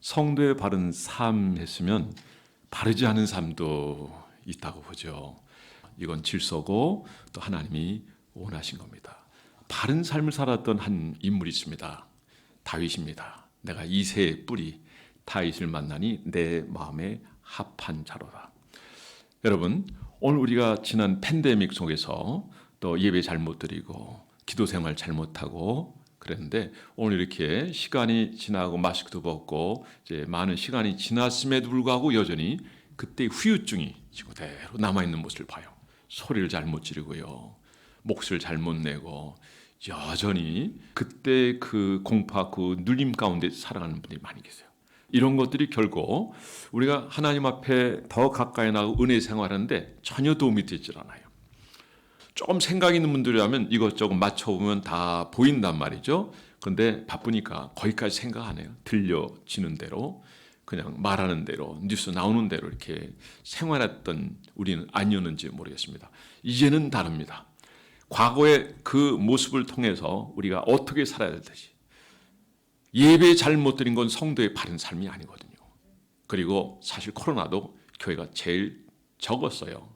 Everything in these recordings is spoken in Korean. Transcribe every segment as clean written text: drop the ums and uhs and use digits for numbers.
성도의 바른 삶 했으면 바르지 않은 삶도 있다고 보죠. 이건 질서고 또 하나님이 원하신 겁니다. 바른 삶을 살았던 한 인물이 있습니다. 다윗입니다. 내가 이새의 뿌리 다윗을 만나니 내 마음에 합한 자로다. 여러분, 오늘 우리가 지난 팬데믹 속에서 또 예배 잘못 드리고 기도 생활 잘못하고 그랬는데, 오늘 이렇게 시간이 지나고 마스크도 벗고 이제 많은 시간이 지났음에도 불구하고 여전히 그때의 후유증이 그대로 남아있는 모습을 봐요. 소리를 잘못 지르고요, 몫을 잘못 내고 여전히 그때 그 공파, 그 눌림 가운데 살아가는 분들이 많이 계세요. 이런 것들이 결국 우리가 하나님 앞에 더 가까이 나가고 은혜 생활하는데 전혀 도움이 되질 않아요. 조금 생각 있는 분들이라면 이것저것 맞춰보면 다 보인단 말이죠. 그런데 바쁘니까 거기까지 생각 안 해요. 들려지는 대로, 그냥 말하는 대로, 뉴스 나오는 대로 이렇게 생활했던 우리는 아니었는지 모르겠습니다. 이제는 다릅니다. 과거의 그 모습을 통해서 우리가 어떻게 살아야 될지, 예배 잘못 드린 건 성도의 바른 삶이 아니거든요. 그리고 사실 코로나도 교회가 제일 적었어요.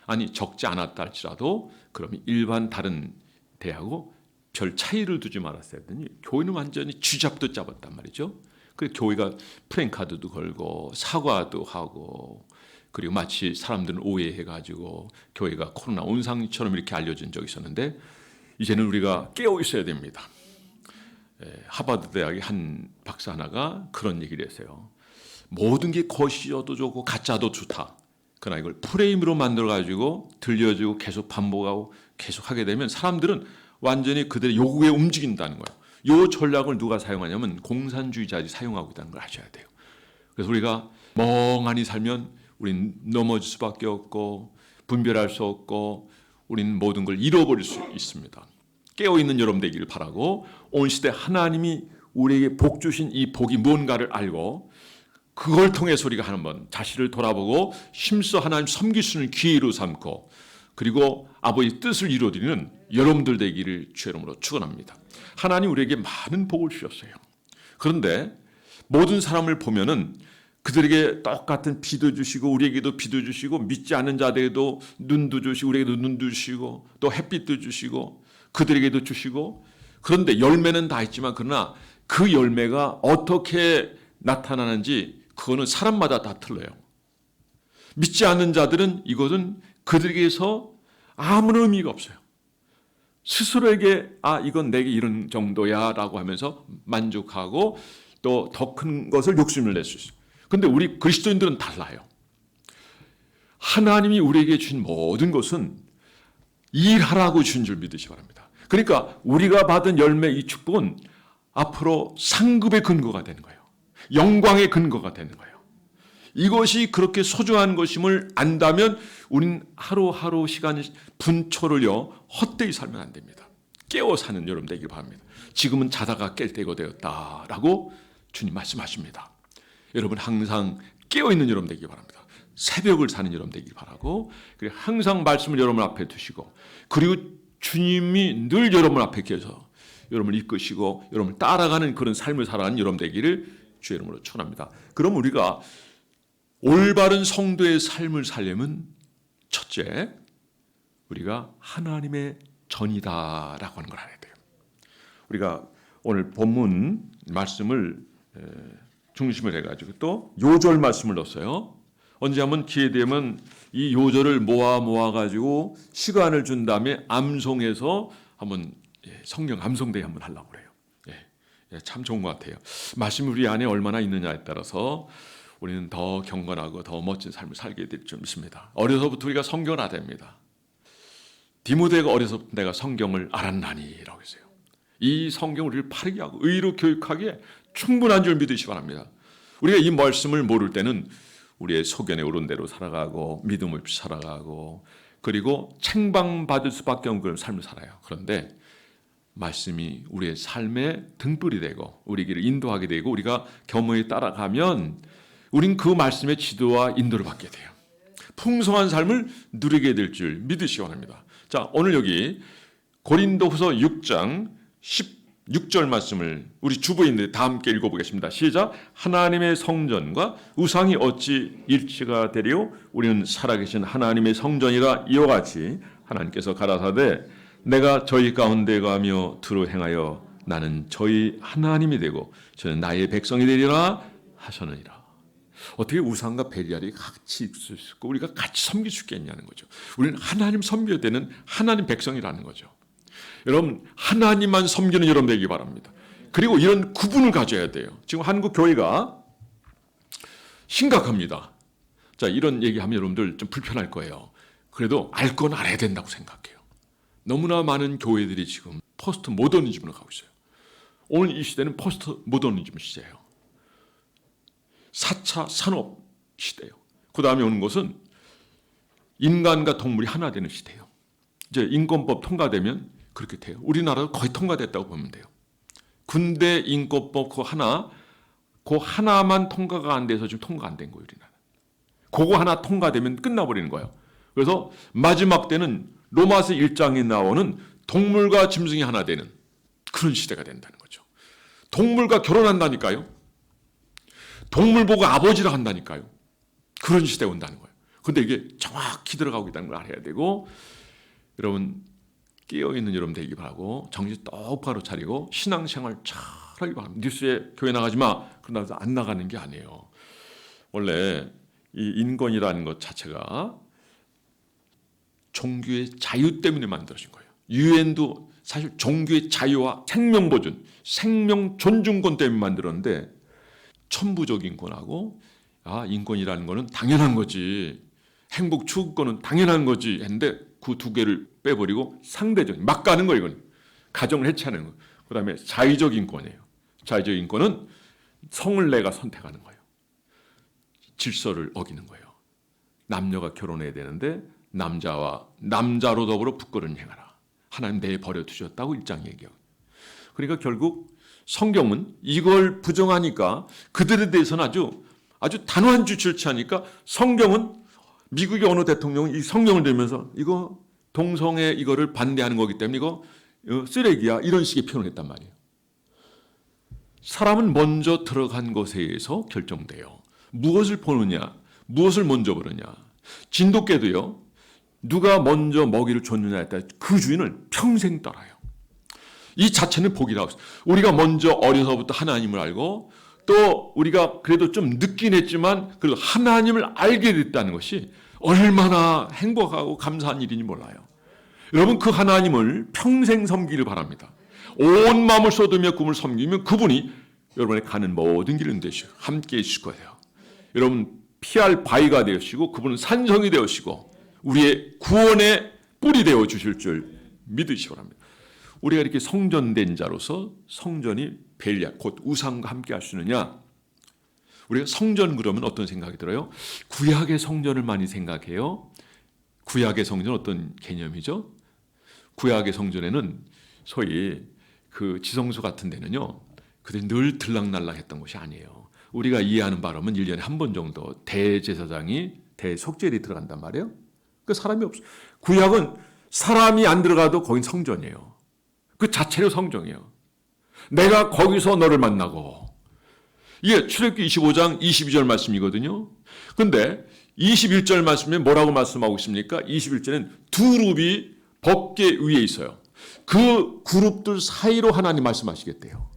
아니, 적지 않았다 할지라도 그러면 일반 다른 대하고 별 차이를 두지 말았어야 했더니 교회는 완전히 쥐잡듯 잡았단 말이죠. 그래서 교회가 프랭카드도 걸고 사과도 하고, 그리고 마치 사람들은 오해해가지고 교회가 코로나 온상처럼 이렇게 알려진 적이 있었는데, 이제는 우리가 깨어 있어야 됩니다. 하버드 대학의 한 박사 하나가 그런 얘기를 했어요. 모든 게 거시여도 좋고 가짜도 좋다. 그러나 이걸 프레임으로 만들어가지고 들려주고 계속 반복하고 계속 하게 되면 사람들은 완전히 그들의 요구에 움직인다는 거예요. 이 전략을 누가 사용하냐면 공산주의자들이 사용하고 있다는 걸 아셔야 돼요. 그래서 우리가 멍하니 살면 우린 넘어질 수밖에 없고 분별할 수 없고 우리는 모든 걸 잃어버릴 수 있습니다. 깨어있는 여러분 되기를 바라고, 온 시대 하나님이 우리에게 복 주신 이 복이 뭔가를 알고 그걸 통해서 우리가 한번 자신을 돌아보고 힘써 하나님 섬길 수 있는 기회로 삼고, 그리고 아버지의 뜻을 이루어드리는 여러분들 되기를 주의 이름으로 축원합니다. 하나님 우리에게 많은 복을 주셨어요. 그런데 모든 사람을 보면은 그들에게 똑같은 비도 주시고 우리에게도 비도 주시고 믿지 않는 자들에게도 눈도 주시고 우리에게도 눈도 주시고 또 햇빛도 주시고 그들에게도 주시고, 그런데 열매는 다 있지만 그러나 그 열매가 어떻게 나타나는지 그거는 사람마다 다 틀려요. 믿지 않는 자들은 이것은 그들에게서 아무런 의미가 없어요. 스스로에게 이건 내게 이런 정도야 라고 하면서 만족하고 또 더 큰 것을 욕심을 낼 수 있어요. 그런데 우리 그리스도인들은 달라요. 하나님이 우리에게 주신 모든 것은 일하라고 주신 줄 믿으시기 바랍니다. 그러니까 우리가 받은 열매, 이 축복은 앞으로 상급의 근거가 되는 거예요. 영광의 근거가 되는 거예요. 이것이 그렇게 소중한 것임을 안다면 우린 하루하루 시간 분초를요 헛되이 살면 안 됩니다. 깨어 사는 여러분 되길 바랍니다. 지금은 자다가 깰 때가 되었다라고 주님 말씀하십니다. 여러분 항상 깨어있는 여러분 되길 바랍니다. 새벽을 사는 여러분 되길 바라고, 그리고 항상 말씀을 여러분 앞에 두시고, 그리고 주님이 늘 여러분 앞에 계셔서 여러분을 이끄시고 여러분을 따라가는 그런 삶을 살아가는 여러분 되기를 주의 이름으로 축원합니다. 그럼 우리가 올바른 성도의 삶을 살려면 첫째, 우리가 하나님의 전이다라고 하는 걸 알아야 돼요. 우리가 오늘 본문 말씀을 중심을 해가지고 또 요절 말씀을 넣었어요. 언제 한번 기회 되면 이 요절을 모아가지고 시간을 준 다음에 암송해서 한번 성경 암송대회 한번 하려고 그래요. 참 좋은 것 같아요. 말씀이 우리 안에 얼마나 있느냐에 따라서 우리는 더 경건하고 더 멋진 삶을 살게 될 줄 믿습니다. 어려서부터 우리가 성경을 알아야 됩니다. 디모데가 어려서부터 내가 성경을 알았나니라고 했어요. 이 성경 우리를 바르게 하고 의로 교육하기에 충분한 줄 믿으시기 바랍니다. 우리가 이 말씀을 모를 때는 우리의 소견에 오른 대로 살아가고 믿음 없이 살아가고, 그리고 책망받을 수밖에 없는 그런 삶을 살아요. 그런데 말씀이 우리의 삶의 등불이 되고 우리 길을 인도하게 되고 우리가 겸허히 따라가면 우린 그 말씀의 지도와 인도를 받게 돼요. 풍성한 삶을 누리게 될 줄 믿으시기 바랍니다. 자, 오늘 여기 고린도후서 6장 6절 말씀을 우리 주부인들 다 함께 읽어보겠습니다. 시작. 하나님의 성전과 우상이 어찌 일치가 되리요? 우리는 살아계신 하나님의 성전이라. 이와 같이 하나님께서 가라사대 내가 저희 가운데 가며 두루 행하여 나는 저희 하나님이 되고 저는 나의 백성이 되리라 하셨느니라. 어떻게 우상과 베리알이 같이 있을 수 있고 우리가 같이 섬길 수 있겠냐는 거죠. 우리는 하나님 섬겨야 되는 하나님 백성이라는 거죠. 여러분 하나님만 섬기는 여러분 되기 바랍니다. 그리고 이런 구분을 가져야 돼요. 지금 한국 교회가 심각합니다. 자, 이런 얘기하면 여러분들 좀 불편할 거예요. 그래도 알 건 알아야 된다고 생각해요. 너무나 많은 교회들이 지금 포스트 모더니즘으로 가고 있어요. 오늘 이 시대는 포스트 모더니즘 시대예요. 4차 산업 시대예요. 그 다음에 오는 것은 인간과 동물이 하나 되는 시대예요. 이제 인권법 통과되면 그렇게 돼요. 우리나라도 거의 통과됐다고 보면 돼요. 군대 인권법 그 하나만 통과가 안 돼서 지금 통과 안 된 거예요. 우리나라. 그거 하나 통과되면 끝나버리는 거예요. 그래서 마지막 때는 로마서 1장에 나오는 동물과 짐승이 하나 되는 그런 시대가 된다는 거죠. 동물과 결혼한다니까요. 동물 보고 아버지라 한다니까요. 그런 시대가 온다는 거예요. 그런데 이게 정확히 들어가고 있다는 걸 알아야 되고, 여러분 깨어있는 여러분 되기 바라고 정신 똑바로 차리고 신앙생활 잘하기 바랍니다. 뉴스에 교회 나가지 마. 그러다 안 나가는 게 아니에요. 원래 이 인권이라는 것 자체가 종교의 자유 때문에 만들어진 거예요. 유엔도 사실 종교의 자유와 생명 보존, 생명 존중권 때문에 만들었는데 천부적 인권하고 인권이라는 거는 당연한 거지, 행복 추구권은 당연한 거지 했는데 그 두 개를 빼버리고 상대적인 막 가는 거예요. 이건 가정을 해체하는 거. 그다음에 자의적 인권이에요. 자의적 인권은 성을 내가 선택하는 거예요. 질서를 어기는 거예요. 남녀가 결혼해야 되는데 남자로 더불어 부끄러운 행하라. 하나님 내에 버려두셨다고 1장 얘기하고. 그러니까 결국 성경은 이걸 부정하니까 그들에 대해서는 아주 단호한 조치를 취하니까 성경은 미국의 어느 대통령은 이 성경을 들면서 이거 동성애 이거를 반대하는 거기 때문에 이거 쓰레기야 이런 식의 표현을 했단 말이에요. 사람은 먼저 들어간 것에 의해서 결정돼요. 무엇을 보느냐, 무엇을 먼저 보느냐. 진돗개도요. 누가 먼저 먹이를 줬느냐에 따라 그 주인을 평생 따라요. 이 자체는 복이라고 했어요. 우리가 먼저 어려서부터 하나님을 알고 또 우리가 그래도 좀 늦긴 했지만 그래도 하나님을 알게 됐다는 것이 얼마나 행복하고 감사한 일인지 몰라요. 여러분 그 하나님을 평생 섬기기를 바랍니다. 온 마음을 쏟으며 그분을 섬기면 그분이 여러분의 가는 모든 길을 되시고 함께 해주실 거예요. 여러분 피할 바위가 되시고 그분은 산성이 되시고 우리의 구원의 뿔이 되어 주실 줄 믿으시기 바랍니다. 우리가 이렇게 성전된 자로서 성전이 벨리알 곧 우상과 함께 할 수 있느냐? 우리가 성전 그러면 어떤 생각이 들어요? 구약의 성전을 많이 생각해요. 구약의 성전은 어떤 개념이죠? 구약의 성전에는 소위 그 지성소 같은 데는요, 그들이 늘 들락날락했던 것이 아니에요. 우리가 이해하는 바로는 1년에 한 번 정도 대제사장이 대속죄일이 들어간단 말이에요. 그 사람이 없어. 구약은 사람이 안 들어가도 거긴 성전이에요. 그 자체로 성전이에요. 내가 거기서 너를 만나고. 이게 출애굽기 25장 22절 말씀이거든요. 근데 21절 말씀에 뭐라고 말씀하고 있습니까? 21절에는 두 그룹이 법궤 위에 있어요. 그 그룹들 사이로 하나님 말씀하시겠대요.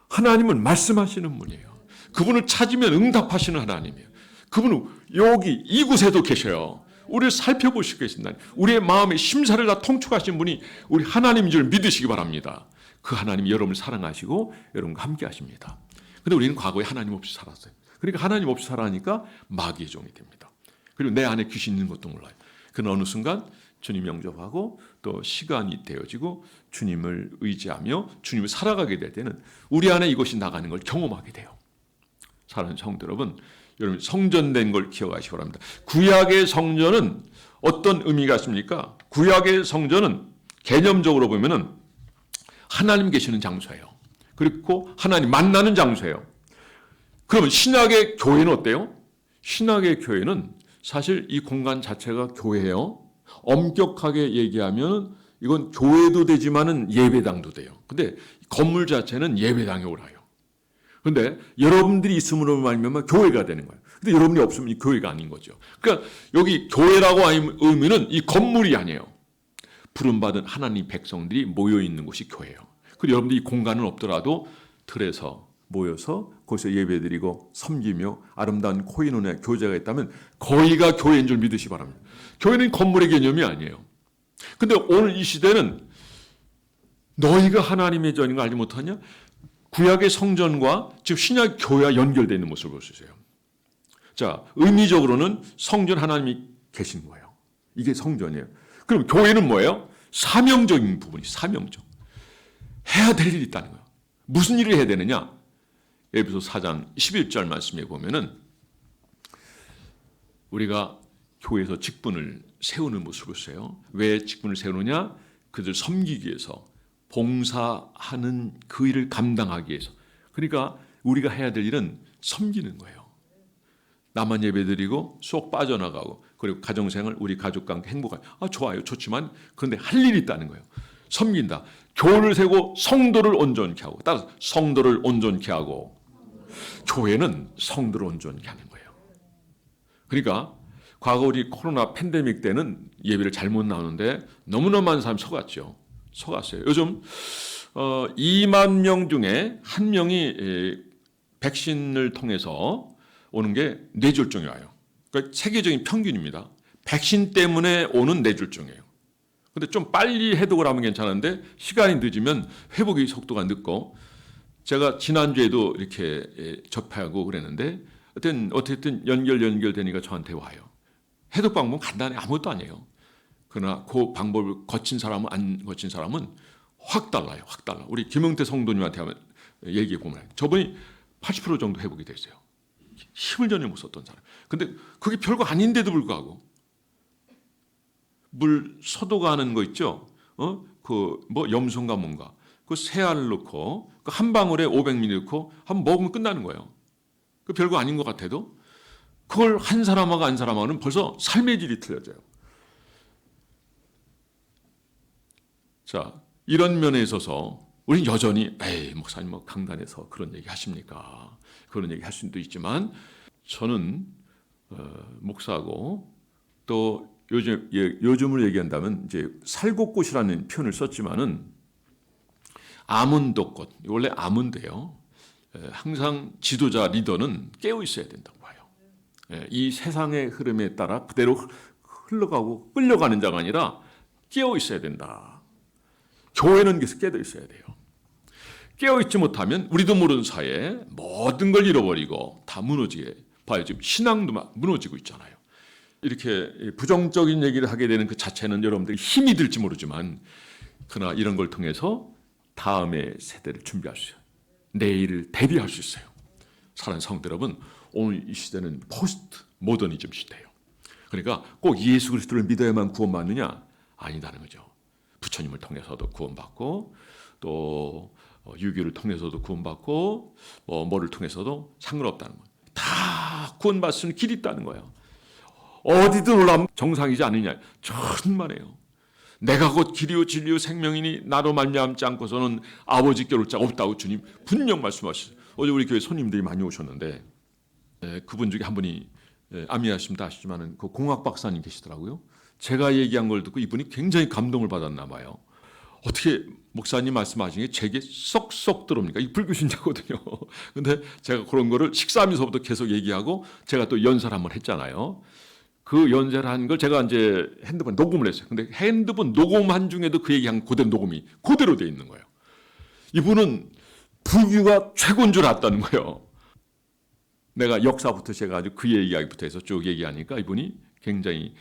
하나님은 말씀하시는 분이에요. 그분을 찾으면 응답하시는 하나님이에요. 그분은 여기 이곳에도 계셔요. 우리를 살펴보시고 계신다. 우리의 마음의 심사를 다 통촉하신 분이 우리 하나님인 줄 믿으시기 바랍니다. 그 하나님이 여러분을 사랑하시고 여러분과 함께 하십니다. 근데 우리는 과거에 하나님 없이 살았어요. 그러니까 하나님 없이 살아가니까 마귀의 종이 됩니다. 그리고 내 안에 귀신 있는 것도 몰라요. 그러나 어느 순간 주님 영접하고 또 시간이 되어지고 주님을 의지하며 주님을 살아가게 될 때는 우리 안에 이것이 나가는 걸 경험하게 돼요. 사랑하는 성도 여러분, 여러분 성전된 걸 기억하시기 바랍니다. 구약의 성전은 어떤 의미가 있습니까? 구약의 성전은 개념적으로 보면은 하나님 계시는 장소예요. 그리고 하나님 만나는 장소예요. 그러면 신약의 교회는 어때요? 신약의 교회는 사실 이 공간 자체가 교회예요. 엄격하게 얘기하면 이건 교회도 되지만은 예배당도 돼요. 근데 건물 자체는 예배당에 오라요. 그런데 여러분들이 있음으로 말미암아 교회가 되는 거예요. 근데 여러분이 없으면 이 교회가 아닌 거죠. 그러니까 여기 교회라고 하는 의미는 이 건물이 아니에요. 부름받은 하나님 백성들이 모여 있는 곳이 교회예요. 그리고 여러분들이 이 공간은 없더라도 틀에서 모여서 거기서 예배드리고 섬기며 아름다운 코인원의 교제가 있다면 거기가 교회인 줄 믿으시 바랍니다. 교회는 건물의 개념이 아니에요. 근데 오늘 이 시대는 너희가 하나님의 전인 걸 알지 못하냐? 구약의 성전과 즉 신약 교회와 연결되어 있는 모습을 볼 수 있어요. 자, 의미적으로는 성전 하나님이 계신 거예요. 이게 성전이에요. 그럼 교회는 뭐예요? 사명적인 부분이 사명적. 해야 될 일이 있다는 거예요. 무슨 일을 해야 되느냐? 에베소 4장 11절 말씀에 보면은 우리가 교회에서 직분을 세우는 모습을 써요. 왜 직분을 세우느냐? 그들 섬기기 위해서, 봉사하는 그 일을 감당하기 위해서. 그러니까 우리가 해야 될 일은 섬기는 거예요. 나만 예배드리고 쏙 빠져나가고 그리고 가정생활 우리 가족과 함께 행복하게 좋아요. 좋지만 그런데 할 일이 있다는 거예요. 섬긴다. 교회를 세우고 성도를 온전케 하고 따라서 성도를 온전케 하고 교회는 성도를 온전케 하는 거예요. 그러니까 과거 우리 코로나 팬데믹 때는 예배를 잘못 나오는데 너무나 많은 사람이 속았어요. 요즘 2만 명 중에 한 명이 백신을 통해서 오는 게 뇌졸중이 와요. 그러니까 세계적인 평균입니다. 백신 때문에 오는 뇌졸중이에요. 근데 좀 빨리 해독을 하면 괜찮은데 시간이 늦으면 회복의 속도가 늦고 제가 지난주에도 이렇게 접하고 그랬는데 어쨌든 연결되니까 저한테 와요. 해독 방법은 간단해 아무것도 아니에요. 그러나 그 방법을 거친 사람은 안 거친 사람은 확 달라요. 확 달라. 우리 김영태 성도님한테 한번 얘기해 보면 저분이 80% 정도 회복이 됐어요. 힘을 전혀 못 썼던 사람. 근데 그게 별거 아닌데도 불구하고 물 소독하는 거 있죠? 그 뭐 염소인가 뭔가. 그 새알을 넣고 그 한 방울에 500ml 넣고 한번 먹으면 끝나는 거예요. 그 별거 아닌 것 같아도 그걸 한 사람하고 안 사람하고는 벌써 삶의 질이 틀려져요. 자, 이런 면에 있어서 우리는 여전히 목사님 뭐 강단에서 그런 얘기 하십니까? 그런 얘기 할 수도 있지만 저는 목사고 또 요즘을 얘기한다면 이제 살곡꽃이라는 표현을 썼지만은 아몬드꽃 원래 아몬드예요. 항상 지도자 리더는 깨어 있어야 된다고 봐요. 이 세상의 흐름에 따라 그대로 흘러가고 끌려가는 자가 아니라 깨어 있어야 된다. 교회는 계속 깨어 있어야 돼요. 깨어 있지 못하면 우리도 모르는 사이에 모든 걸 잃어버리고 다 무너지게 봐요. 지금 신앙도 막 무너지고 있잖아요. 이렇게 부정적인 얘기를 하게 되는 그 자체는 여러분들이 힘이 들지 모르지만 그러나 이런 걸 통해서 다음의 세대를 준비할 수 있어요. 내일을 대비할 수 있어요. 사랑하는 성도 여러분, 오늘 이 시대는 포스트 모더니즘 시대예요. 그러니까 꼭 예수 그리스도를 믿어야만 구원받느냐? 아니다는 거죠. 부처님을 통해서도 구원받고 또 유교를 통해서도 구원받고 뭐를 통해서도 상관없다는 거예요. 다 구원받을 수 있는 길이 있다는 거예요. 어디든 올라가면 정상이지 않느냐. 천만에요. 내가 곧 길이요 진리요 생명이니 나로 말미암지 않고서는 아버지께 올 자가 없다고 주님 분명 말씀하셨어요. 어제 우리 교회 손님들이 많이 오셨는데 그분 중에 한 분이 아미아십니다 아시지만은 그 공학 박사님 계시더라고요. 제가 얘기한 걸 듣고 이분이 굉장히 감동을 받았나 봐요. 어떻게 목사님 말씀하신 게 제게 쏙쏙 들어옵니까? 이 불교신자거든요. 근데 제가 그런 거를 식사하면서부터 계속 얘기하고 제가 또 연설 한번 했잖아요. 그 연설을 한 걸 제가 이제 핸드폰 녹음을 했어요. 근데 핸드폰 녹음한 중에도 그 얘기한 그대로 녹음이 그대로 돼 있는 거예요. 이분은 불교가 최고인 줄 알았다는 거예요. 내가 역사부터 제가 아주 그 얘기부터 해서 쭉 얘기하니까 이분이 굉장히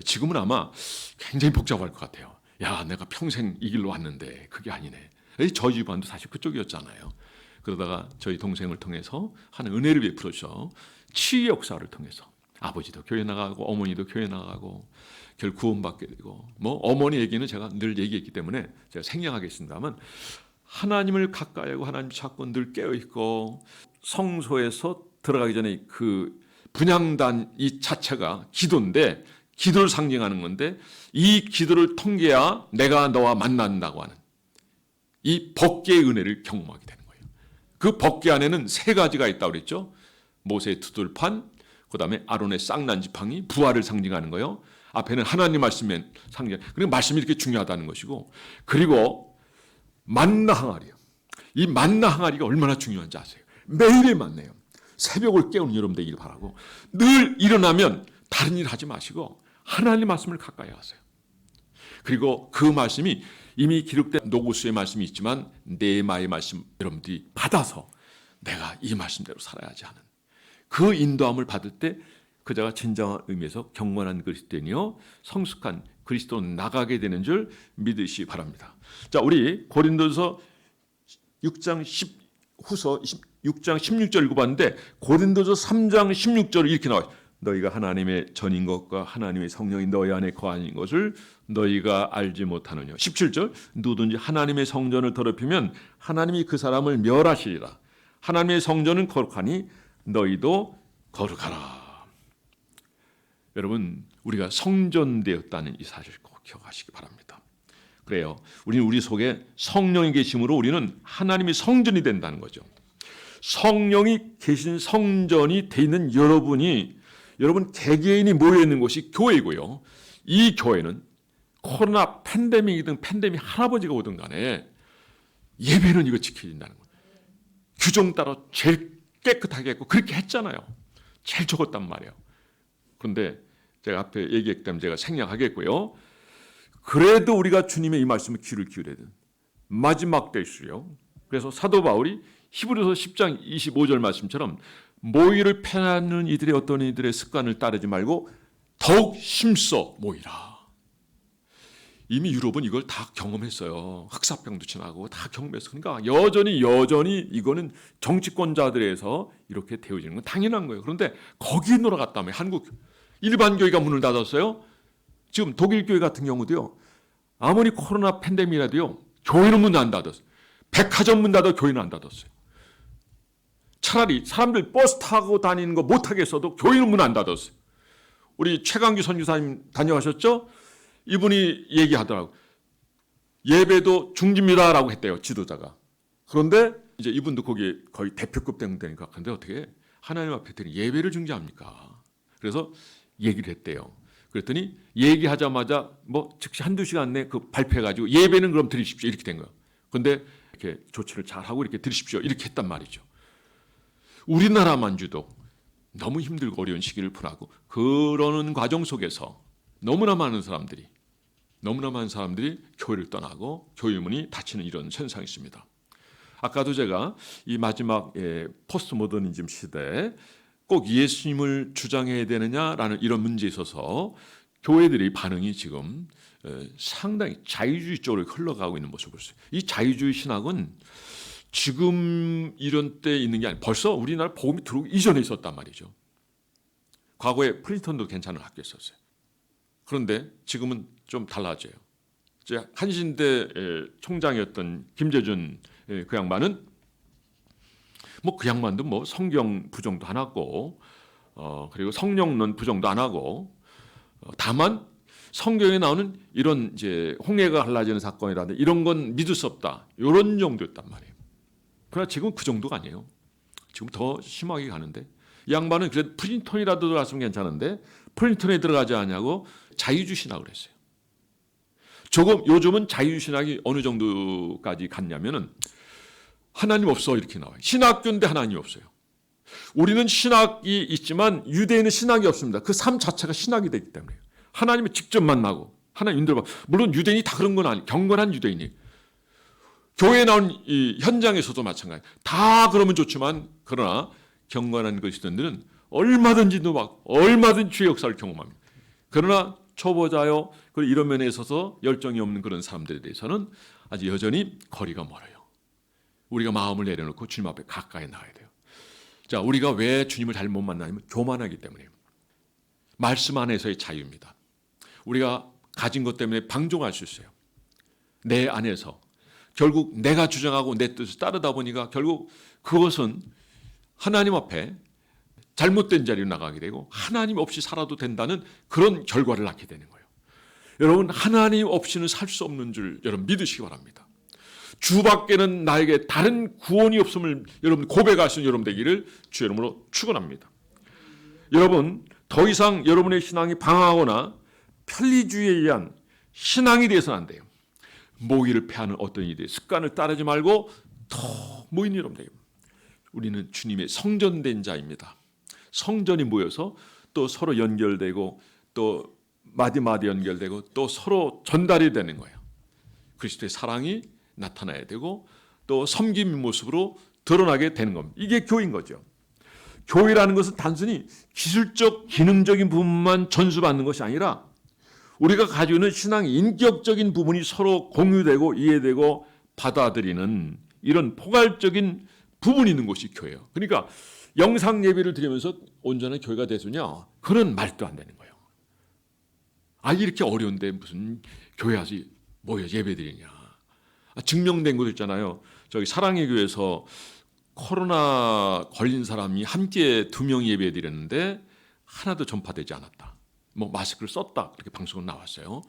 지금은 아마 굉장히 복잡할 것 같아요. 야, 내가 평생 이 길로 왔는데 그게 아니네. 저희 집안도 사실 그쪽이었잖아요. 그러다가 저희 동생을 통해서 하는 은혜를 베풀어 주셔 치유 역사를 통해서 아버지도 교회 나가고 어머니도 교회 나가고 결 구원받게 되고 뭐 어머니 얘기는 제가 늘 얘기했기 때문에 제가 생략하겠습니다만 하나님을 가까이 하고 하나님 찾고 늘 깨어 있고 성소에서 들어가기 전에 그 분향단 이 자체가 기도인데 기도를 상징하는 건데 이 기도를 통해야 내가 너와 만난다고 하는 이 법궤의 은혜를 경험하게 되는 거예요. 그 법궤 안에는 세 가지가 있다고 그랬죠. 모세의 두들판, 그 다음에 아론의 쌍난 지팡이, 부활을 상징하는 거예요. 앞에는 하나님 말씀의 상징, 그리고 말씀이 이렇게 중요하다는 것이고, 그리고 만나 항아리요. 이 만나 항아리가 얼마나 중요한지 아세요? 매일의 만나요. 새벽을 깨우는 여러분 되기를 바라고, 늘 일어나면 다른 일 하지 마시고 하나님 말씀을 가까이 하세요. 그리고 그 말씀이 이미 기록된 노고스의 말씀이 있지만 네마의 말씀 여러분들이 받아서 내가 이 말씀대로 살아야지 하는 그 인도함을 받을 때 그자가 진정한 의미에서 경건한 그리스도인이요 성숙한 그리스도로 나가게 되는 줄 믿으시기 바랍니다. 자, 우리 고린도서 6장 16절 읽어봤는데 고린도서 3장 16절을 이렇게 나와요. 너희가 하나님의 전인 것과 하나님의 성령이 너희 안에 거하는 것을 너희가 알지 못하느냐. 17절 누구든지 하나님의 성전을 더럽히면 하나님이 그 사람을 멸하시리라. 하나님의 성전은 거룩하니 너희도 거룩하라. 여러분, 우리가 성전되었다는 이 사실을 꼭 기억하시기 바랍니다. 그래요. 우리는 우리 속에 성령이 계심으로 우리는 하나님의 성전이 된다는 거죠. 성령이 계신 성전이 돼 있는 여러분 개개인이 모여 있는 곳이 교회이고요. 이 교회는 코로나 팬데믹이든 팬데믹 할아버지가 오든 간에 예배는 이거 지켜진다는 거예요. 규정 따라 제일 깨끗하게 했고 그렇게 했잖아요. 제일 적었단 말이에요. 그런데 제가 앞에 얘기했기 때문에 제가 생략하겠고요. 그래도 우리가 주님의 이 말씀에 귀를 기울여야 되는 마지막 때일수요. 그래서 사도 바울이 히브리서 10장 25절 말씀처럼 모이를 패하는 이들의 어떤 이들의 습관을 따르지 말고 더욱 힘써 모이라. 이미 유럽은 이걸 다 경험했어요. 흑사병도 지나고 다 경험했어요. 그러니까 여전히 이거는 정치권자들에서 이렇게 되어지는 건 당연한 거예요. 그런데 거기에 놀아갔다며 한국 일반 교회가 문을 닫았어요. 지금 독일 교회 같은 경우도요. 아무리 코로나 팬데믹이라도요. 교회는 문 안 닫았어요. 백화점 문 닫아 교회는 안 닫았어요. 차라리 사람들 버스 타고 다니는 거 못하게 했어도 교회는 문 안 닫았어요. 우리 최강규 선교사님 다녀가셨죠? 이분이 얘기하더라고요. 예배도 중지입니다라고 했대요. 지도자가. 그런데 이제 이분도 거기에 거의 대표급 되니까 근데 어떻게 하나님 앞에 드린 예배를 중지합니까? 그래서 얘기를 했대요. 그랬더니 얘기하자마자 뭐 즉시 한두 시간 내에 그 발표해가지고 예배는 그럼 드리십시오. 이렇게 된 거예요. 그런데 이렇게 조치를 잘하고 이렇게 드리십시오. 이렇게 했단 말이죠. 우리나라만 유독 너무 힘들고 어려운 시기를 보내고 그러는 과정 속에서 너무나 많은 사람들이 교회를 떠나고 교회 문이 닫히는 이런 현상이 있습니다. 아까도 제가 이 마지막 포스트 모더니즘 시대에 꼭 예수님을 주장해야 되느냐라는 이런 문제에 있어서 교회들의 반응이 지금 상당히 자유주의 쪽으로 흘러가고 있는 모습을 보세요. 이 자유주의 신학은 지금 이런 때 있는 게 아니고 벌써 우리나라 복음이 들어오기 이전에 있었단 말이죠. 과거에 프린스턴도 괜찮은 학교였었어요. 그런데 지금은 좀 달라져요. 한신대 총장이었던 김재준 그 양반은 그 양반도 성경 부정도 안 하고 그리고 성령론 부정도 안 하고 다만 성경에 나오는 이런 이제 홍해가 갈라지는 사건이라든지 이런 건 믿을 수 없다. 이런 정도였단 말이에요. 그러나 지금 그 정도가 아니에요. 지금 더 심하게 가는데 이 양반은 그래도 프린턴이라도 들어갔으면 괜찮은데 프린턴에 들어가지 않냐고 자유주의 신학을 했어요. 요즘은 자유주의 신학이 어느 정도까지 갔냐면은 하나님 없어 이렇게 나와요. 신학교인데 하나님이 없어요. 우리는 신학이 있지만 유대인은 신학이 없습니다. 그 삶 자체가 신학이 되기 때문에 하나님을 직접 만나고 하나님 인도를 받고 물론 유대인이 다 그런 건 아니에요. 경건한 유대인이 교회에 나온 이 현장에서도 마찬가지. 다 그러면 좋지만 그러나 경건한 그리스도인들은 얼마든지 주의 역사를 경험합니다. 그러나 초보자요 그리고 이런 면에 있어서 열정이 없는 그런 사람들에 대해서는 아직 여전히 거리가 멀어요. 우리가 마음을 내려놓고 주님 앞에 가까이 나가야 돼요. 자, 우리가 왜 주님을 잘못 만나냐면 교만하기 때문이에요. 말씀 안에서의 자유입니다. 우리가 가진 것 때문에 방종할 수 있어요. 내 안에서 결국 내가 주장하고 내 뜻을 따르다 보니까 결국 그것은 하나님 앞에 잘못된 자리로 나가게 되고 하나님 없이 살아도 된다는 그런 결과를 낳게 되는 거예요. 여러분 하나님 없이는 살 수 없는 줄 여러분 믿으시기 바랍니다. 주밖에는 나에게 다른 구원이 없음을 여러분 고백하시는 여러분 되기를 주 이름으로 축원합니다. 여러분 더 이상 여러분의 신앙이 방황하거나 편리주의에 의한 신앙이 되어서는 안 돼요. 모의를 패하는 어떤 일이 습관을 따르지 말고 더 모인 여러분 되요. 우리는 주님의 성전된 자입니다. 성전이 모여서 또 서로 연결되고 또 마디마디 연결되고 또 서로 전달이 되는 거예요. 그리스도의 사랑이 나타나야 되고 또 섬김의 모습으로 드러나게 되는 겁니다. 이게 교회인 거죠. 교회라는 것은 단순히 기술적 기능적인 부분만 전수받는 것이 아니라 우리가 가지고 있는 신앙의 인격적인 부분이 서로 공유되고 이해되고 받아들이는 이런 포괄적인 부분이 있는 것이 교회예요. 그러니까 영상 예배를 드리면서 온전한 교회가 되느냐? 그런 말도 안 되는 거예요. 이렇게 어려운데 무슨 교회 와서 모여 예배 드리냐? 증명된 것도 있잖아요. 저기 사랑의 교회에서 코로나 걸린 사람이 함께 2명 예배 드렸는데 하나도 전파되지 않았다. 마스크를 썼다. 그렇게 방송은 나왔어요.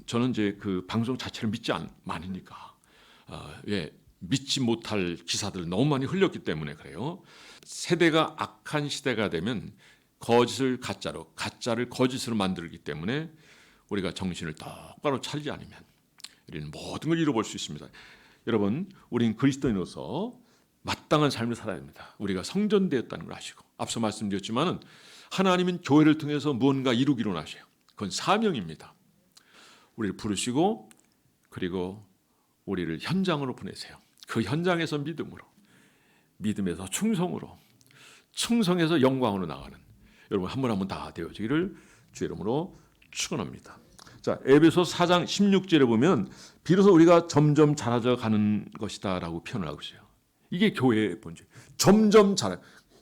저는 이제 그 방송 자체를 믿지 않으니까. 믿지 못할 기사들 너무 많이 흘렸기 때문에 그래요. 세대가 악한 시대가 되면 거짓을 가짜로, 가짜를 거짓으로 만들기 때문에 우리가 정신을 똑바로 차리지 않으면 우리는 모든 걸 잃어볼 수 있습니다. 여러분, 우린 그리스도인으로서 마땅한 삶을 살아야 합니다. 우리가 성전되었다는 걸 아시고 앞서 말씀드렸지만은 하나님은 교회를 통해서 무언가 이루기로 하셔요. 그건 사명입니다. 우리를 부르시고 그리고 우리를 현장으로 보내세요. 그 현장에서 믿음으로, 믿음에서 충성으로, 충성에서 영광으로 나가는 여러분 한 분 한 분 다 되어지기를 주 이름으로 축원합니다. 자, 에베소 4장 16절에 보면 비로소 우리가 점점 자라져 가는 것이다라고 표현을 하고 있어요. 이게 교회의 본질. 점점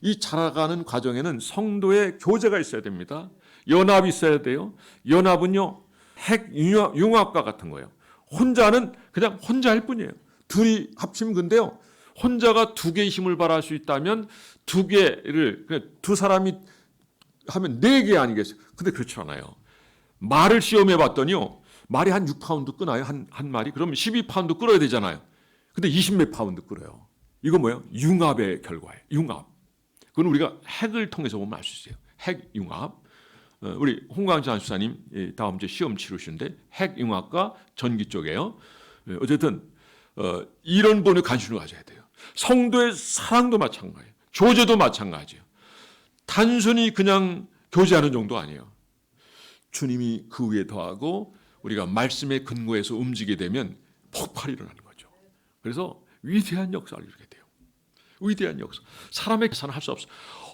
이 자라가는 과정에는 성도의 교제가 있어야 됩니다. 연합이 있어야 돼요. 연합은요, 핵융합과 같은 거예요. 혼자는 그냥 혼자 할 뿐이에요. 둘이 합치면 근데요, 혼자가 2개의 힘을 발휘할 수 있다면 2개를, 그냥 2사람이 하면 4개 아니겠어요? 근데 그렇지 않아요. 말을 시험해 봤더니요, 말이 한 6파운드 끄나요? 한 말이? 그러면 12파운드 끓어야 되잖아요. 근데 20몇 파운드 끓어요. 이거 뭐예요? 융합의 결과예요. 융합. 그건 우리가 핵을 통해서 보면 알 수 있어요. 핵융합. 우리 홍광진 안수사님 다음 주에 시험 치르시는데 핵융합과 전기 쪽이에요. 어쨌든 이런 분의 관심을 가져야 돼요. 성도의 사랑도 마찬가지예요. 교제도 마찬가지예요. 단순히 그냥 교제하는 정도 아니에요. 주님이 그 위에 더하고 우리가 말씀의 근거에서 움직이게 되면 폭발이 일어나는 거죠. 그래서 위대한 역사를 이루게 돼요. 위대한 역사. 사람의 계산을 할 수 없어.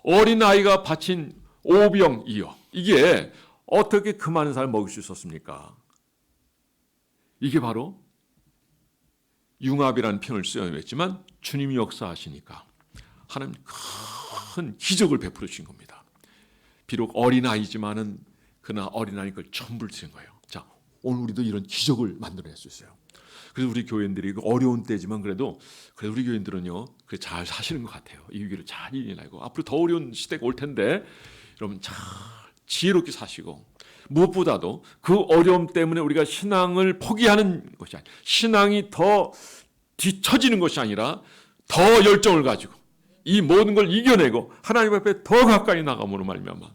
어린아이가 바친 오병이어. 이게 어떻게 그 많은 사람을 먹일 수 있었습니까? 이게 바로 융합이라는 표현을 쓰였지만 주님이 역사하시니까 하나님 큰 기적을 베풀어 주신 겁니다. 비록 어린아이지만은 그러나 어린아이 걸 전부를 드린 거예요. 자, 오늘 우리도 이런 기적을 만들어낼 수 있어요. 그래서 우리 교인들이 어려운 때지만 그래도 우리 교인들은요, 잘 사시는 것 같아요. 이 위기를 잘 이겨내고 앞으로 더 어려운 시대가 올 텐데 여러분 잘 지혜롭게 사시고 무엇보다도 그 어려움 때문에 우리가 신앙을 포기하는 것이 아니라 신앙이 더 뒤처지는 것이 아니라 더 열정을 가지고 이 모든 걸 이겨내고 하나님 앞에 더 가까이 나감으로 말미암아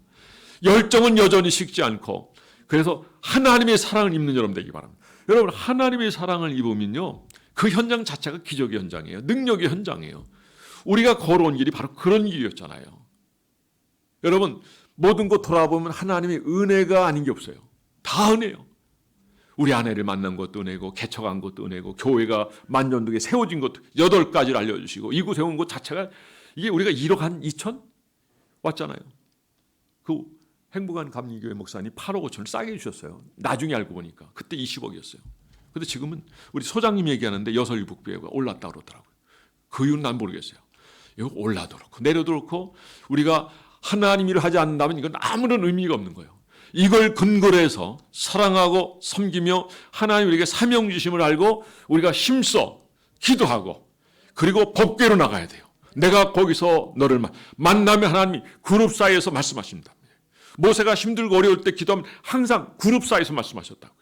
열정은 여전히 식지 않고 그래서 하나님의 사랑을 입는 여러분 되기 바랍니다. 여러분 하나님의 사랑을 입으면요 그 현장 자체가 기적의 현장이에요. 능력의 현장이에요. 우리가 걸어온 길이 바로 그런 길이었잖아요. 여러분 모든 것 돌아보면 하나님의 은혜가 아닌 게 없어요. 다 은혜예요. 우리 아내를 만난 것도 은혜고 개척한 것도 은혜고 교회가 만년도에 세워진 것도 8가지를 알려주시고 이곳에 온 것 자체가 이게 우리가 1억 한 2천 왔잖아요. 그 행복한 감리교회 목사님 8억 5천을 싸게 주셨어요. 나중에 알고 보니까 그때 20억이었어요. 근데 지금은 우리 소장님이 얘기하는데 여설북비가 올랐다 그러더라고요. 그 이유는 난 모르겠어요. 이거 올라도 그렇고 내려도 그렇고 우리가 하나님 일을 하지 않는다면 이건 아무런 의미가 없는 거예요. 이걸 근거로 해서 사랑하고 섬기며 하나님 우리에게 사명 주심을 알고 우리가 힘써 기도하고 그리고 법궤로 나가야 돼요. 내가 거기서 너를 만나면 하나님이 그룹 사이에서 말씀하십니다. 모세가 힘들고 어려울 때 기도하면 항상 그룹 사이에서 말씀하셨다고요.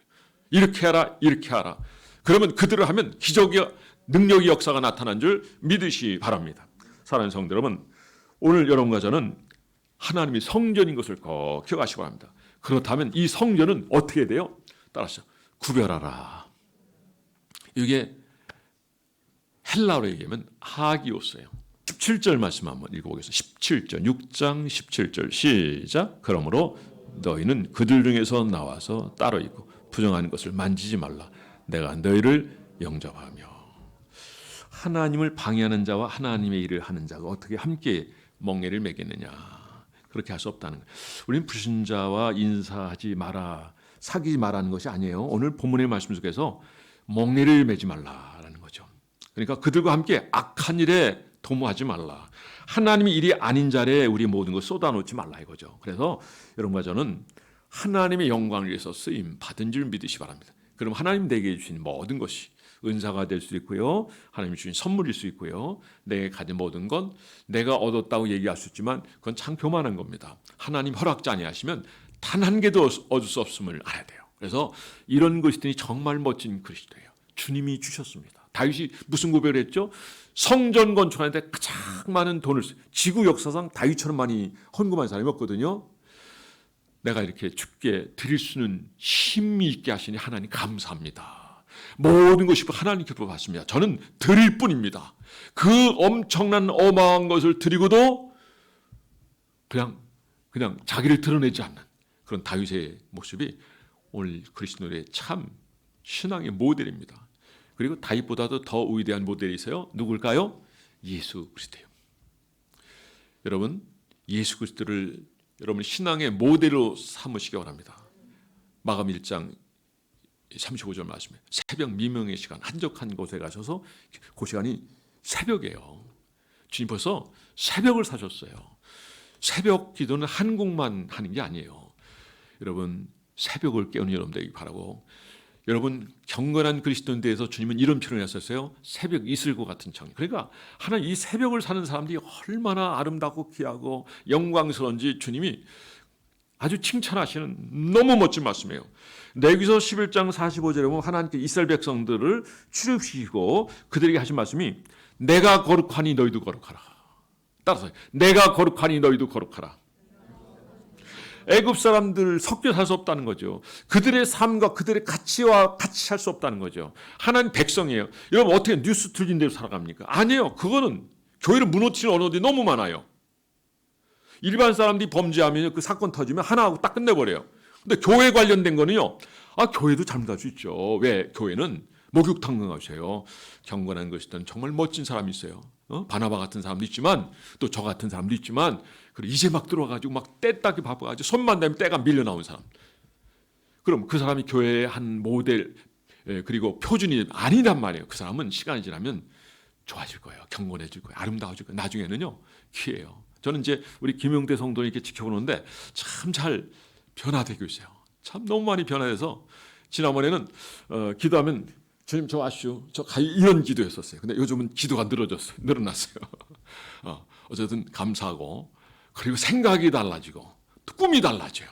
이렇게 하라 이렇게 하라. 그러면 그들을 하면 기적이 능력의 역사가 나타난 줄 믿으시 바랍니다. 사랑하는 성도 여러분, 오늘 여러분과 저는 하나님이 성전인 것을 꼭 기억하시기 바랍니다. 그렇다면 이 성전은 어떻게 돼요? 따라서 구별하라. 이게 헬라어로 얘기하면 하기오스예요. 17절 말씀 한번 읽어보겠습니다. 17절, 6장 17절 시작. 그러므로 너희는 그들 중에서 나와서 따로 있고 부정하는 것을 만지지 말라. 내가 너희를 영접하며. 하나님을 방해하는 자와 하나님의 일을 하는 자가 어떻게 함께 멍에를 매겠느냐. 그렇게 할 수 없다는 거예요. 우리는 불신자와 인사하지 마라, 사귀지 말라는 것이 아니에요. 오늘 본문의 말씀 속에서 멍에를 매지 말라라는 거죠. 그러니까 그들과 함께 악한 일에 도모하지 말라. 하나님의 일이 아닌 자리에 우리 모든 것 쏟아놓지 말라 이거죠. 그래서 여러분과 저는 하나님의 영광을 위해서 쓰임 받은 줄 믿으시 바랍니다. 그럼 하나님 내게 주신 모든 것이 은사가 될 수 있고요, 하나님이 주신 선물일 수 있고요, 내게 가진 모든 건 내가 얻었다고 얘기할 수 있지만 그건 참 교만한 겁니다. 하나님 허락자 아니하시면 단 한 개도 얻을 수 없음을 알아야 돼요. 그래서 이런 것이더니 정말 멋진 그리스도예요. 주님이 주셨습니다. 다윗이 무슨 고백을 했죠? 성전 건축하는데 가장 많은 돈을 지구 역사상 다윗처럼 많이 헌금한 사람이 없거든요. 내가 이렇게 주께 드릴 수는 힘이 있게 하시니 하나님 감사합니다. 모든 것이 하나님 기뻐 받습니다. 저는 드릴 뿐입니다. 그 엄청난 어마어마한 것을 드리고도 그냥 자기를 드러내지 않는 그런 다윗의 모습이 오늘 그리스도의 참 신앙의 모델입니다. 그리고 다윗보다도 더 위대한 모델이 있어요. 누굴까요? 예수 그리스도예요. 여러분, 예수 그리스도를 여러분 신앙의 모델로 삼으시기 바랍니다. 마감 1장 35절 말씀에 새벽 미명의 시간 한적한 곳에 가셔서 그 시간이 새벽이에요. 주님 벌써 새벽을 사셨어요. 새벽 기도는 한국만 하는 게 아니에요. 여러분 새벽을 깨우는 여러분 되기 바라고, 여러분 경건한 그리스도인에 대해서 주님은 이런 표현을 했었어요. 새벽 이슬과 같은 청. 그러니까 하나님 이 새벽을 사는 사람들이 얼마나 아름답고 귀하고 영광스러운지 주님이 아주 칭찬하시는 너무 멋진 말씀이에요. 레위기서 11장 45절에 보면 하나님께 이스라엘 백성들을 출애굽시키고 그들에게 하신 말씀이 내가 거룩하니 너희도 거룩하라. 따라서 내가 거룩하니 너희도 거룩하라. 애굽 사람들 섞여 살 수 없다는 거죠. 그들의 삶과 그들의 가치와 같이 살 수 없다는 거죠. 하나님 백성이에요. 여러분 어떻게 뉴스 틀린 대로 살아갑니까? 아니에요. 그거는 교회를 무너뜨리는 언어들이 너무 많아요. 일반 사람들이 범죄하면 그 사건 터지면 하나하고 딱 끝내버려요. 근데 교회 관련된 거는요. 교회도 잘못할 수 있죠. 왜? 교회는 목욕탕 강하세요. 경건한 것이든 정말 멋진 사람이 있어요. 바나바 같은 사람도 있지만 또 저 같은 사람도 있지만 그리고 이제 막 들어와가지고 막 때 따기 바빠가지고 손만 대면 때가 밀려 나온 사람. 그럼 그 사람이 교회의 한 모델 그리고 표준이 아니란 말이에요. 그 사람은 시간이 지나면 좋아질 거예요. 경건해질 거예요. 아름다워질 거예요. 나중에는요 기회예요. 저는 이제 우리 김용대 성도 이렇게 지켜보는데 참 잘 변화되고 있어요. 참 너무 많이 변화돼서 지난번에는 기도하면 주님 저 아시오 저 이런 기도했었어요. 근데 요즘은 기도가 늘어났어요. 어쨌든 감사하고 그리고 생각이 달라지고 또 꿈이 달라져요.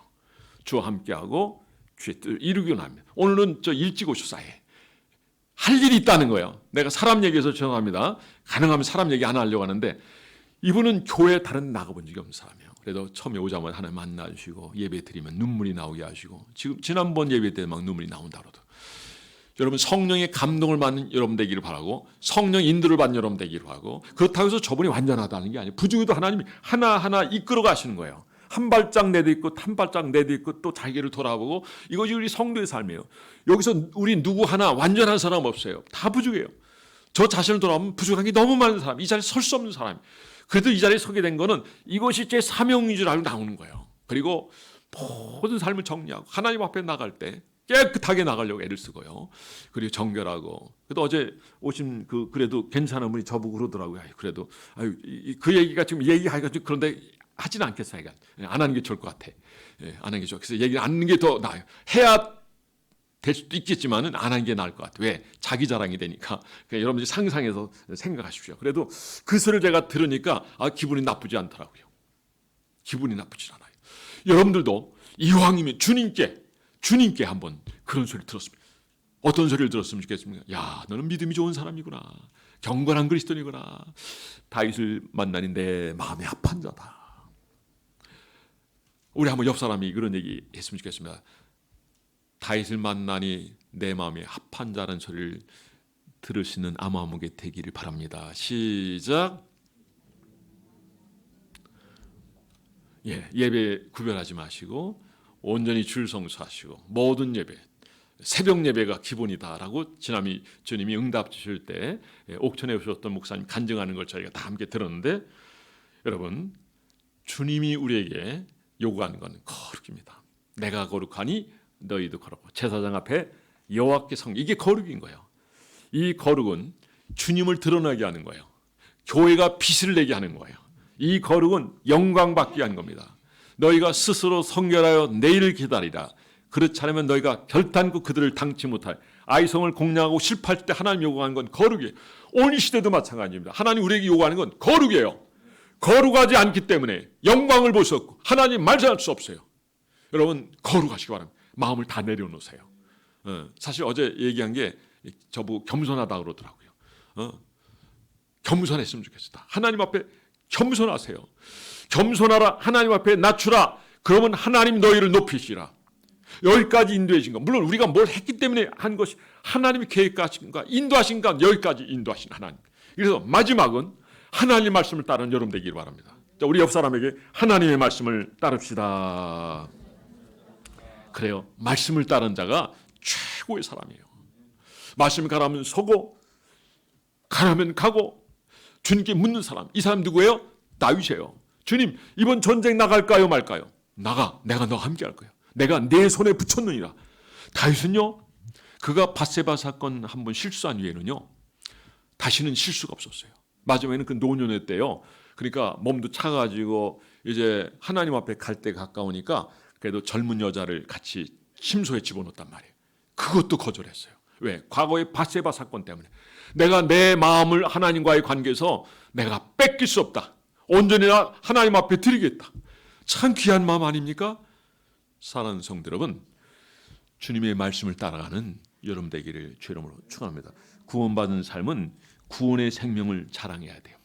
주와 함께하고 주의 뜻을 이루기로 합니다. 오늘은 저 일찍 오셔서 할 일이 있다는 거예요. 내가 사람 얘기해서 죄송합니다. 가능하면 사람 얘기 안 하려고 하는데 이분은 교회 다른 나가본 적이 없는 사람이에요. 그래도 처음에 오자마자 하나님 만나주시고 예배 드리면 눈물이 나오게 하시고 지금 지난번 예배 때 막 눈물이 나온다 그러도 여러분 성령의 감동을 받는 여러분 되기를 바라고 성령 인도를 받는 여러분 되기를 하고 그렇다고 해서 저분이 완전하다는 게 아니에요. 부족해도 하나님이 하나하나 이끌어 가시는 거예요. 한 발짝 내딛고 한 발짝 내딛고 또 자기를 돌아보고 이것이 우리 성도의 삶이에요. 여기서 우리 누구 하나 완전한 사람 없어요. 다 부족해요. 저 자신을 돌아보면 부족한 게 너무 많은 사람, 이 자리에 설 수 없는 사람. 그래도 이 자리에 서게 된 거는 이것이 제 사명인 줄 알고 나오는 거예요. 그리고 모든 삶을 정리하고 하나님 앞에 나갈 때 깨끗하게 나가려고 애를 쓰고요. 그리고 정결하고. 그래도 어제 오신 그래도 괜찮은 분이 저보고 그러더라고요. 그래도 그 얘기가 지금 얘기하기가 좀 그런데 하지는 않겠어요. 안 하는 게 좋을 것 같아. 안 하는 게 좋아. 그래서 얘기 안 하는 게 더 나아요. 해야 될 수도 있겠지만은 안 하는 게 나을 것 같아. 왜? 자기 자랑이 되니까. 그러니까 여러분들이 상상해서 생각하십시오. 그래도 그 소리를 제가 들으니까 기분이 나쁘지 않더라고요. 기분이 나쁘지 않아요. 여러분들도 이왕이면 주님께 한번 그런 소리 들었습니다. 어떤 소리를 들었으면 좋겠습니까? 야, 너는 믿음이 좋은 사람이구나. 경건한 그리스도인이구나. 다윗을 만나니 내 마음이 합한 자다. 우리 한번 옆 사람이 그런 얘기 했으면 좋겠습니다. 다윗을 만나니 내 마음이 합한 자라는 소리를 들으시는 아무아무게 되기를 바랍니다. 시작. 예배 구별하지 마시고 온전히 줄성수하시고 모든 예배, 새벽 예배가 기본이다라고 지난해 주님이 응답 주실 때 옥천에 오셨던 목사님 간증하는 걸 저희가 다 함께 들었는데, 여러분, 주님이 우리에게 요구하는 건 거룩입니다. 내가 거룩하니 너희도 거룩하고 제사장 앞에 여호와께 성, 이게 거룩인 거예요. 이 거룩은 주님을 드러나게 하는 거예요. 교회가 빛을 내게 하는 거예요. 이 거룩은 영광 받게 하는 겁니다. 너희가 스스로 성결하여 내일을 기다리라. 그렇지 않으면 너희가 결단코 그들을 당치 못할. 아이성을 공략하고 실패할 때 하나님 요구하는 건 거룩이에요. 온 시대도 마찬가지입니다. 하나님 우리에게 요구하는 건 거룩이에요. 거룩하지 않기 때문에 영광을 볼 수 없고 하나님 말씀할 수 없어요. 여러분, 거룩하시기 바랍니다. 마음을 다 내려놓으세요. 사실 어제 얘기한 게 저보고 겸손하다 그러더라고요. 겸손했으면 좋겠다. 하나님 앞에 겸손하세요. 겸손하라. 하나님 앞에 낮추라. 그러면 하나님 너희를 높이시라. 여기까지 인도해진 것. 물론 우리가 뭘 했기 때문에 한 것이 하나님이 계획하신가 인도하신가, 여기까지 인도하신 하나님. 그래서 마지막은 하나님의 말씀을 따르는 여러분 되기를 바랍니다. 자, 우리 옆 사람에게 하나님의 말씀을 따릅시다. 그래요. 말씀을 따른 자가 최고의 사람이에요. 말씀을 가라면 서고 가라면 가고 주님께 묻는 사람. 이 사람 누구예요? 다윗이에요. 주님, 이번 전쟁 나갈까요 말까요? 나가. 내가 너와 함께 할 거야. 내가 내 손에 붙였느니라. 다윗은요, 그가 밧세바 사건 한번 실수한 후에는요, 다시는 실수가 없었어요. 마지막에는 그 노년의 때요. 그러니까 몸도 차가지고 이제 하나님 앞에 갈 때 가까우니까 그래도 젊은 여자를 같이 침소에 집어넣었단 말이에요. 그것도 거절했어요. 왜? 과거의 밧세바 사건 때문에. 내가 내 마음을 하나님과의 관계에서 내가 뺏길 수 없다. 온전히 하나님 앞에 드리겠다. 참 귀한 마음 아닙니까? 사랑하는 성도 여러분, 주님의 말씀을 따라가는 여러분 되기를 주 이름으로 축원합니다. 구원받은 삶은 구원의 생명을 자랑해야 돼요.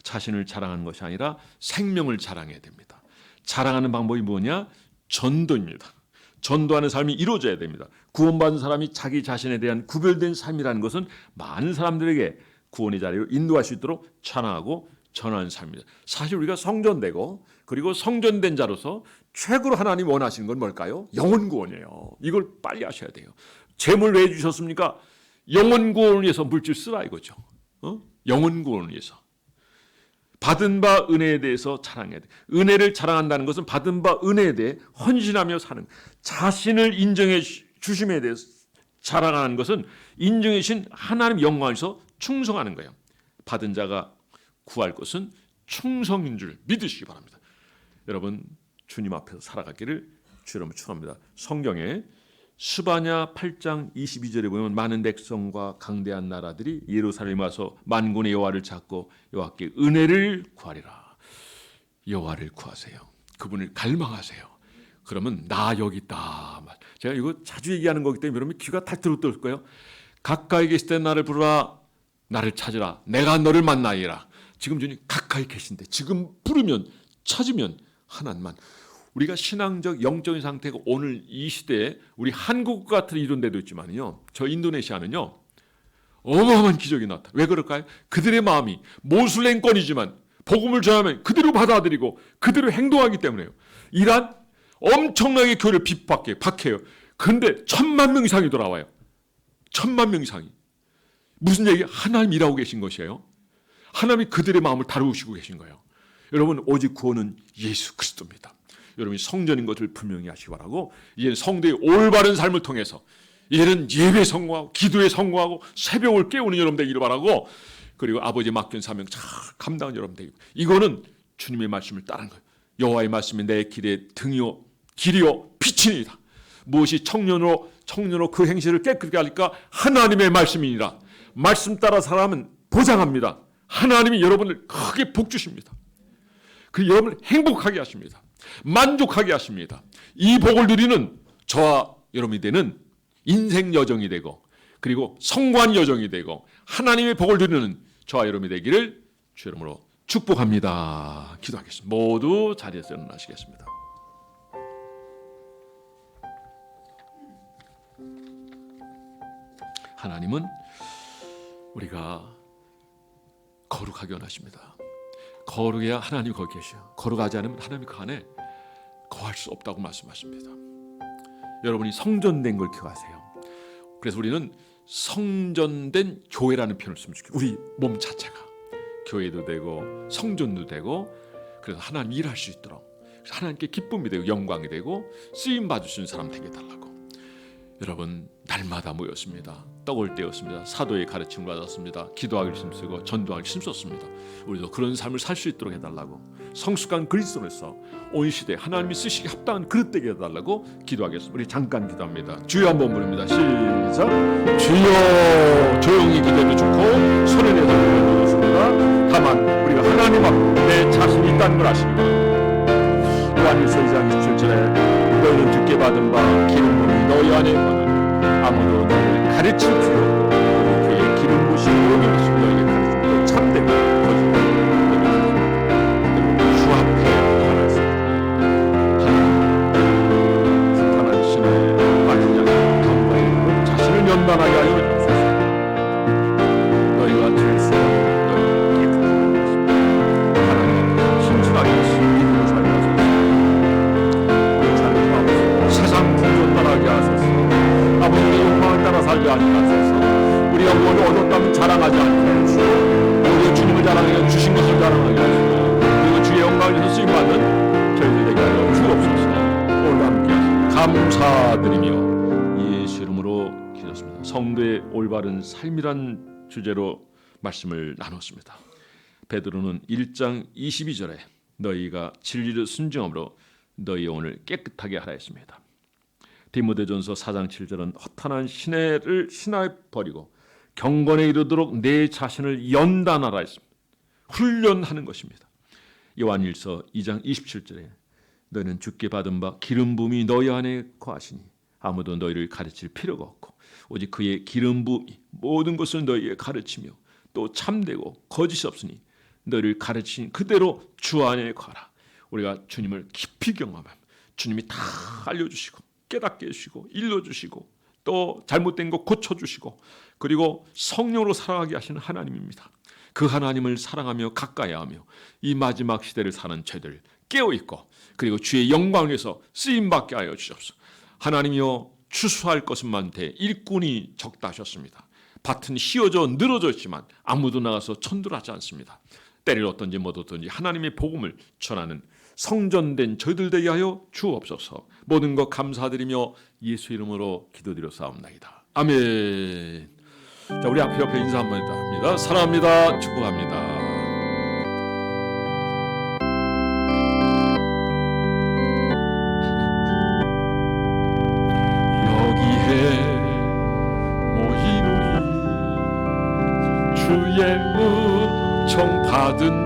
자신을 자랑하는 것이 아니라 생명을 자랑해야 됩니다. 자랑하는 방법이 뭐냐? 전도입니다. 전도하는 삶이 이루어져야 됩니다. 구원받은 사람이 자기 자신에 대한 구별된 삶이라는 것은 많은 사람들에게 구원의 자리로 인도할 수 있도록 찬양하고 전하는 삶입니다. 사실 우리가 성전되고 그리고 성전된 자로서 최고로 하나님 원하시는 건 뭘까요? 영혼 구원이에요. 이걸 빨리 하셔야 돼요. 재물 왜 주셨습니까? 영혼 구원을 위해서 물질 쓰라 이거죠. 영혼 구원을 위해서. 받은 바 은혜에 대해서 자랑해야 돼. 은혜를 자랑한다는 것은 받은 바 은혜에 대해 헌신하며 사는, 자신을 인정해 주심에 대해서 자랑하는 것은 인정해 주신 하나님 영광에서 충성하는 거예요. 받은 자가 구할 것은 충성인 줄 믿으시기 바랍니다. 여러분, 주님 앞에서 살아가기를 주 이름으로 축원합니다. 성경에 스바냐 8장 22절에 보면 많은 백성과 강대한 나라들이 예루살렘에 와서 만군의 여호와를 찾고 여호와께 은혜를 구하리라. 여호와를 구하세요. 그분을 갈망하세요. 그러면 나 여기 있다. 제가 이거 자주 얘기하는 거기 때문에 여러분 귀가 탈 들을 거예요. 가까이 계실 때 나를 부르라. 나를 찾으라. 내가 너를 만나리라. 지금 주님 가까이 계신데 지금 부르면 찾으면 하나님만. 우리가 신앙적 영적인 상태가 오늘 이 시대에 우리 한국 같은 이런 데도 있지만요, 저 인도네시아는요 어마어마한 기적이 나타. 왜 그럴까요? 그들의 마음이 모슬렘권이지만 복음을 전하면 그대로 받아들이고 그대로 행동하기 때문에요. 이란 엄청나게 교회를 박해요. 그런데 1000만 명 이상이 돌아와요. 1000만 명 이상이. 무슨 얘기? 하나님 일하고 계신 것이에요. 하나님이 그들의 마음을 다루시고 계신 거예요. 여러분, 오직 구원은 예수 그리스도입니다. 여러분이 성전인 것을 분명히 하시기 바라고, 이제는 성도의 올바른 삶을 통해서 이제는 예배 성공하고 기도에 성공하고 새벽을 깨우는 여러분 되기를 바라고, 그리고 아버지 맡긴 사명 잘 감당하는 여러분 되기를. 이거는 주님의 말씀을 따르는 거예요. 여호와의 말씀이 내 길의 등이요 길이요 빛이니라. 무엇이 청년으로 그 행실을 깨끗게 할까? 하나님의 말씀이니라. 말씀 따라 살아가면 보장합니다. 하나님이 여러분을 크게 복 주십니다. 그 여러분을 행복하게 하십니다. 만족하게 하십니다. 이 복을 누리는 저와 여러분이 되는 인생 여정이 되고 그리고 성공한 여정이 되고 하나님의 복을 누리는 저와 여러분이 되기를 주 이름으로 축복합니다. 기도하겠습니다. 모두 자리에서 일어나시겠습니다. 하나님은 우리가 거룩하게 원하십니다. 거룩해야 하나님이 거기 계셔요. 거룩하지 않으면 하나님이 그 안에 거할 수 없다고 말씀하십니다. 여러분이 성전된 걸 기억하세요. 그래서 우리는 성전된 교회라는 표현을 쓰면 좋겠어요. 우리 몸 자체가 교회도 되고 성전도 되고, 그래서 하나님 일할 수 있도록 하나님께 기쁨이 되고 영광이 되고 쓰임 받으시는 사람 되게 해달라고. 여러분 날마다 모였습니다. 떡을 떼었습니다. 사도의 가르침을 받았습니다. 기도하기를 힘쓰고 전도하기를 힘썼습니다. 우리도 그런 삶을 살 수 있도록 해달라고, 성숙한 그리스도로서 온 시대에 하나님이 쓰시기 합당한 그릇 되게 해달라고 기도하겠습니다. 우리 잠깐 기도합니다. 주여 한번 부릅니다. 시작. 주여. 조용히 기도해도 좋고 손에 내서 기도해도 좋습니다. 다만 우리가 하나님 앞에 내 자신이 있다는 걸 아시기 바랍니다. 요한일서 2장 27절에 너희는 듣게 받은 바 기름 부음이 너희 안에 있거든 아무도 너희를 가르칠 필요 없고 그의 기름 부으심으로 믿으시고 너희에게 가르치고 참되고 거짓되고 주 앞에 하나님 사탄한 신의 빠진 자가 감당하고 자신을 연단하게 하여 주소서. 너희가 될 수 없는 너희를 깨끗하게 하소서. 하나님 앞에 신실하게 믿음으로 살게 하소서. 세상 풍조 따라하게 하소서. 아버지의 욕망을 따라 살게 하지 마소서. 우리가 뭘 얻었다면 자랑하지 않게 해주시고, 오히려 주님을 자랑하여 주신 것을 자랑하게 하시고, 그리고 주의 영광을 위해서 쓰임받는 저희들 되게 하여 주옵소서. 오늘 함께 하시고 감사드리며 예수 이름으로 기도했습니다. 성도의 올바른 삶이란 주제로 말씀을 나눴습니다. 베드로는 1장 22절에 너희가 진리를 순종함으로 너희 영혼을 깨끗하게 하라 했습니다. 디모데전서 4장 7절은 허탄한 신해를 신하에 버리고 경건에 이르도록 내 자신을 연단하라 했습니다. 훈련하는 것입니다. 요한일서 2장 27절에 너희는 주께 받은 바 기름 부음이 너희 안에 거하시니 아무도 너희를 가르칠 필요가 없고 오직 그의 기름 부음이 모든 것을 너희에게 가르치며 또 참되고 거짓이 없으니 너희를 가르친 그대로 주 안에 거하라. 우리가 주님을 깊이 경험하면 주님이 다 알려주시고 깨닫게 해주시고 일러주시고 또 잘못된 거 고쳐주시고 그리고 성령으로 살아가게 하시는 하나님입니다. 그 하나님을 사랑하며 가까이하며 이 마지막 시대를 사는 저희들 깨어있고 그리고 주의 영광을 위해서 쓰임받게 하여 주옵소서. 하나님이여 추수할 것은 많되 일꾼이 적다 하셨습니다. 밭은 휘어져 늘어져 있지만 아무도 나가서 천도하지 않습니다. 때를 얻든지 못 얻든지 하나님의 복음을 전하는 성전된 저희들 되게 하여 주옵소서. 모든 것 감사드리며 예수 이름으로 기도드렸사옵나이다. 아멘. 자, 우리 옆에 인사 한번 합니다. 사랑합니다. 축복합니다. 여기에 모인 우리 주의 은총 받은